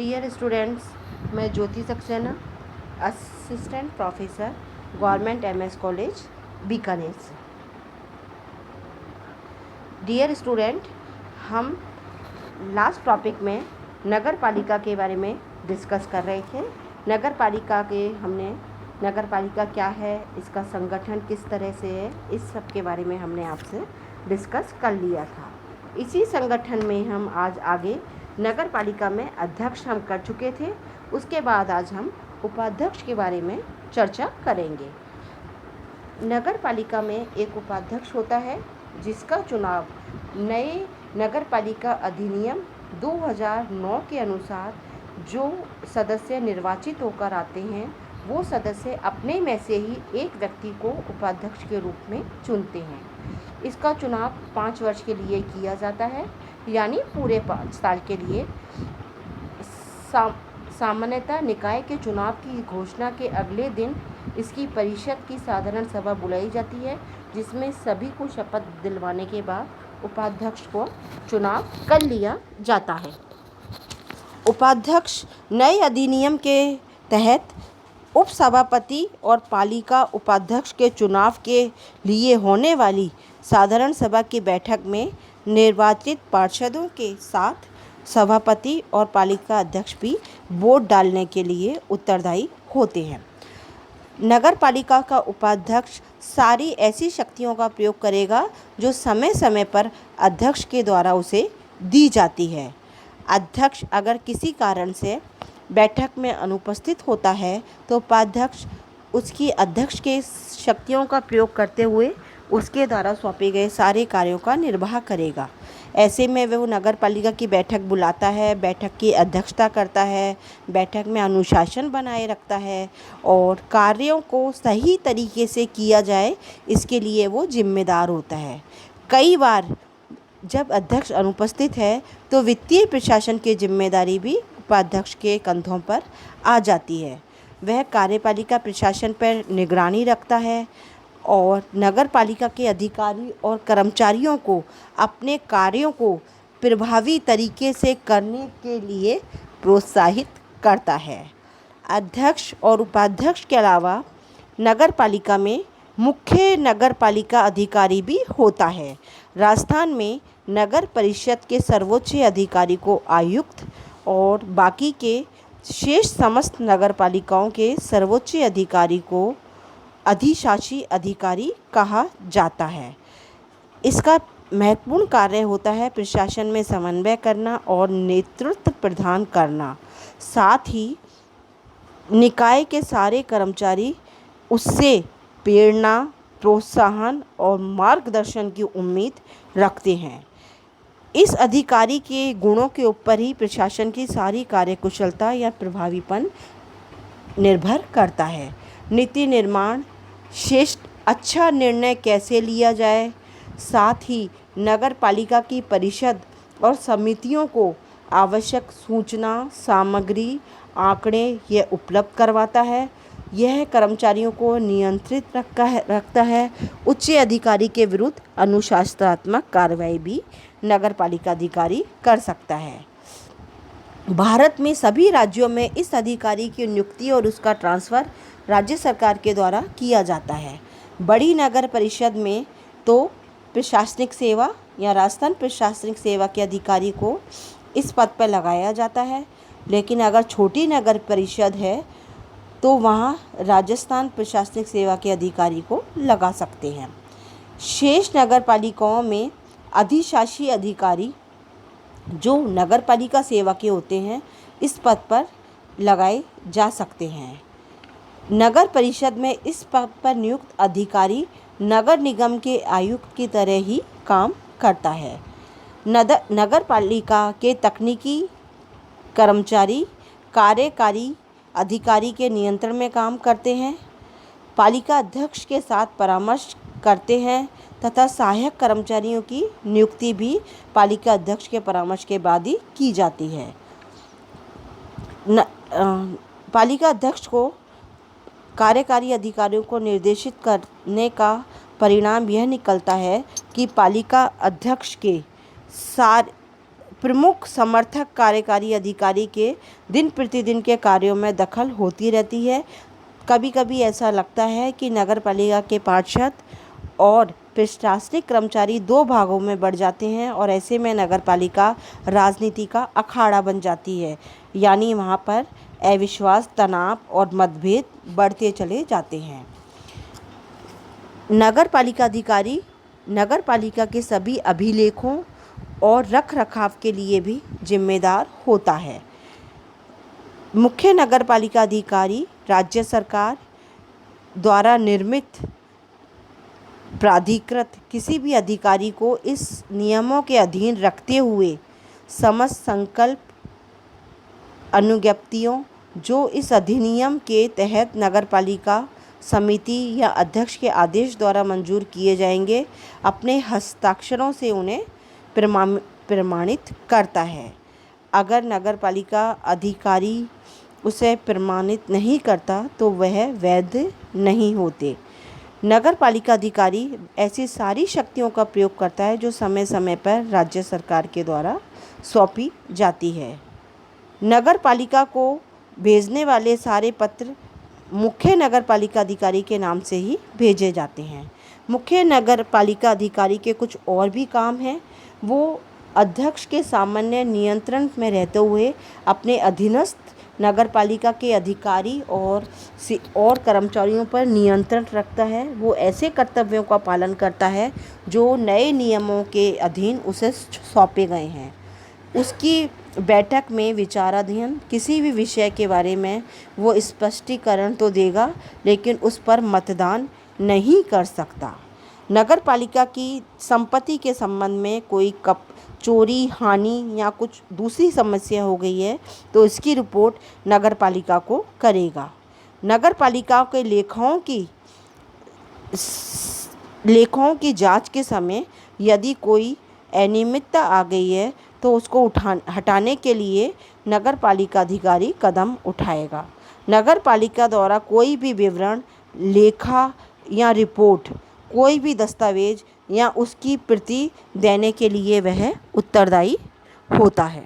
Dear students, मैं Jyoti Saxena, assistant professor, government MS college Bikaner से। Dear student, हम लास्ट टॉपिक में नगर पालिका के बारे में डिस्कस कर रहे थे। नगर पालिका क्या है, इसका संगठन किस तरह से है, इस सब के बारे में हमने आपसे डिस्कस कर लिया था। इसी संगठन में हम आज आगे नगर पालिका में अध्यक्ष हम कर चुके थे। उसके बाद आज हम उपाध्यक्ष के बारे में चर्चा करेंगे। नगर पालिका में एक उपाध्यक्ष होता है जिसका चुनाव नए नगर पालिका अधिनियम 2009 के अनुसार जो सदस्य निर्वाचित होकर आते हैं वो सदस्य अपने में से ही एक व्यक्ति को उपाध्यक्ष के रूप में चुनते हैं। इसका चुनाव 5 वर्ष के लिए किया जाता है, यानी पूरे 5 साल के लिए। सामान्यतः निकाय के चुनाव की घोषणा के अगले दिन इसकी परिषद की साधारण सभा बुलाई जाती है, जिसमें सभी को शपथ दिलवाने के बाद उपाध्यक्ष को चुनाव कर लिया जाता है। उपाध्यक्ष नए अधिनियम के तहत उपसभापति और पालिका उपाध्यक्ष के चुनाव के लिए होने वाली साधारण सभा की बैठक में निर्वाचित पार्षदों के साथ सभापति और पालिका अध्यक्ष भी वोट डालने के लिए उत्तरदायी होते हैं। नगर पालिका का उपाध्यक्ष सारी ऐसी शक्तियों का प्रयोग करेगा जो समय समय पर अध्यक्ष के द्वारा उसे दी जाती है। अध्यक्ष अगर किसी कारण से बैठक में अनुपस्थित होता है तो उपाध्यक्ष उसकी अध्यक्ष के शक्तियों का प्रयोग करते हुए उसके द्वारा सौंपे गए सारे कार्यों का निर्वाह करेगा। ऐसे में वह नगर पालिका की बैठक बुलाता है, बैठक की अध्यक्षता करता है, बैठक में अनुशासन बनाए रखता है और कार्यों को सही तरीके से किया जाए इसके लिए वो जिम्मेदार होता है। कई बार जब अध्यक्ष अनुपस्थित है तो वित्तीय प्रशासन की जिम्मेदारी भी उपाध्यक्ष के कंधों पर आ जाती है। वह कार्यपालिका प्रशासन पर निगरानी रखता है और नगर पालिका के अधिकारी और कर्मचारियों को अपने कार्यों को प्रभावी तरीके से करने के लिए प्रोत्साहित करता है। अध्यक्ष और उपाध्यक्ष के अलावा नगर पालिका में मुख्य नगर पालिका अधिकारी भी होता है। राजस्थान में नगर परिषद के सर्वोच्च अधिकारी को आयुक्त और बाकी के शेष समस्त नगर पालिकाओं के सर्वोच्च अधिकारी को अधिशासी अधिकारी कहा जाता है। इसका महत्वपूर्ण कार्य होता है प्रशासन में समन्वय करना और नेतृत्व प्रदान करना। साथ ही निकाय के सारे कर्मचारी उससे प्रेरणा, प्रोत्साहन और मार्गदर्शन की उम्मीद रखते हैं। इस अधिकारी के गुणों के ऊपर ही प्रशासन की सारी कार्यकुशलता या प्रभावीपन निर्भर करता है। नीति निर्माण, श्रेष्ठ अच्छा निर्णय कैसे लिया जाए, साथ ही नगर पालिका की परिषद और समितियों को आवश्यक सूचना, सामग्री, आंकड़े यह उपलब्ध करवाता है। यह कर्मचारियों को नियंत्रित रखता है। उच्च अधिकारी के विरुद्ध अनुशासनात्मक कार्रवाई भी नगर पालिका अधिकारी कर सकता है। भारत में सभी राज्यों में इस अधिकारी की नियुक्ति और उसका ट्रांसफ़र राज्य सरकार के द्वारा किया जाता है। बड़ी नगर परिषद में तो प्रशासनिक सेवा या राजस्थान प्रशासनिक सेवा के अधिकारी को इस पद पर लगाया जाता है, लेकिन अगर छोटी नगर परिषद है तो वहाँ राजस्थान प्रशासनिक सेवा के अधिकारी को लगा सकते हैं। शेष नगर पालिकाओं में अधिशासी अधिकारी जो नगर पालिका सेवा के होते हैं इस पद पर लगाए जा सकते हैं। नगर परिषद में इस पद पर नियुक्त अधिकारी नगर निगम के आयुक्त की तरह ही काम करता है। नगर पालिका के तकनीकी कर्मचारी कार्यकारी अधिकारी के नियंत्रण में काम करते हैं, पालिका अध्यक्ष के साथ परामर्श करते हैं तथा सहायक कर्मचारियों की नियुक्ति भी पालिका अध्यक्ष के परामर्श के बाद ही की जाती है। पालिका अध्यक्ष को कार्यकारी अधिकारियों को निर्देशित करने का परिणाम यह निकलता है कि पालिका अध्यक्ष प्रमुख समर्थक कार्यकारी अधिकारी के दिन प्रतिदिन के कार्यों में दखल होती रहती है। कभी कभी ऐसा लगता है कि नगरपालिका के पार्षद और प्रशासनिक कर्मचारी दो भागों में बढ़ जाते हैं और ऐसे में नगरपालिका राजनीति का अखाड़ा बन जाती है, यानी वहाँ पर अविश्वास, तनाव और मतभेद बढ़ते चले जाते हैं। नगरपालिका अधिकारी नगरपालिका के सभी अभिलेखों और रख रखाव के लिए भी जिम्मेदार होता है। मुख्य नगरपालिका अधिकारी राज्य सरकार द्वारा निर्मित प्राधिकृत किसी भी अधिकारी को इस नियमों के अधीन रखते हुए समस्त संकल्प अनुज्ञप्तियों जो इस अधिनियम के तहत नगरपालिका समिति या अध्यक्ष के आदेश द्वारा मंजूर किए जाएंगे, अपने हस्ताक्षरों से उन्हें प्रमाणित करता है। अगर नगरपालिका अधिकारी उसे प्रमाणित नहीं करता तो वह वैध नहीं होते। नगरपालिका अधिकारी ऐसी सारी शक्तियों का प्रयोग करता है जो समय समय पर राज्य सरकार के द्वारा सौंपी जाती है। नगरपालिका को भेजने वाले सारे पत्र मुख्य नगरपालिका अधिकारी के नाम से ही भेजे जाते हैं। मुख्य नगरपालिका अधिकारी के कुछ और भी काम हैं। वो अध्यक्ष के सामान्य नियंत्रण में रहते हुए अपने अधीनस्थ नगरपालिका के अधिकारी और कर्मचारियों पर नियंत्रण रखता है। वो ऐसे कर्तव्यों का पालन करता है जो नए नियमों के अधीन उसे सौंपे गए हैं। उसकी बैठक में विचाराधीन किसी भी विषय के बारे में वो स्पष्टीकरण तो देगा, लेकिन उस पर मतदान नहीं कर सकता। नगरपालिका की संपत्ति के संबंध में कोई चोरी, हानि या कुछ दूसरी समस्या हो गई है तो इसकी रिपोर्ट नगरपालिका को करेगा। नगरपालिका के लेखाओं की जांच के समय यदि कोई अनियमितता आ गई है तो उसको हटाने के लिए नगरपालिका अधिकारी कदम उठाएगा। नगरपालिका द्वारा कोई भी विवरण, लेखा या रिपोर्ट, कोई भी दस्तावेज या उसकी प्रति देने के लिए वह उत्तरदायी होता है।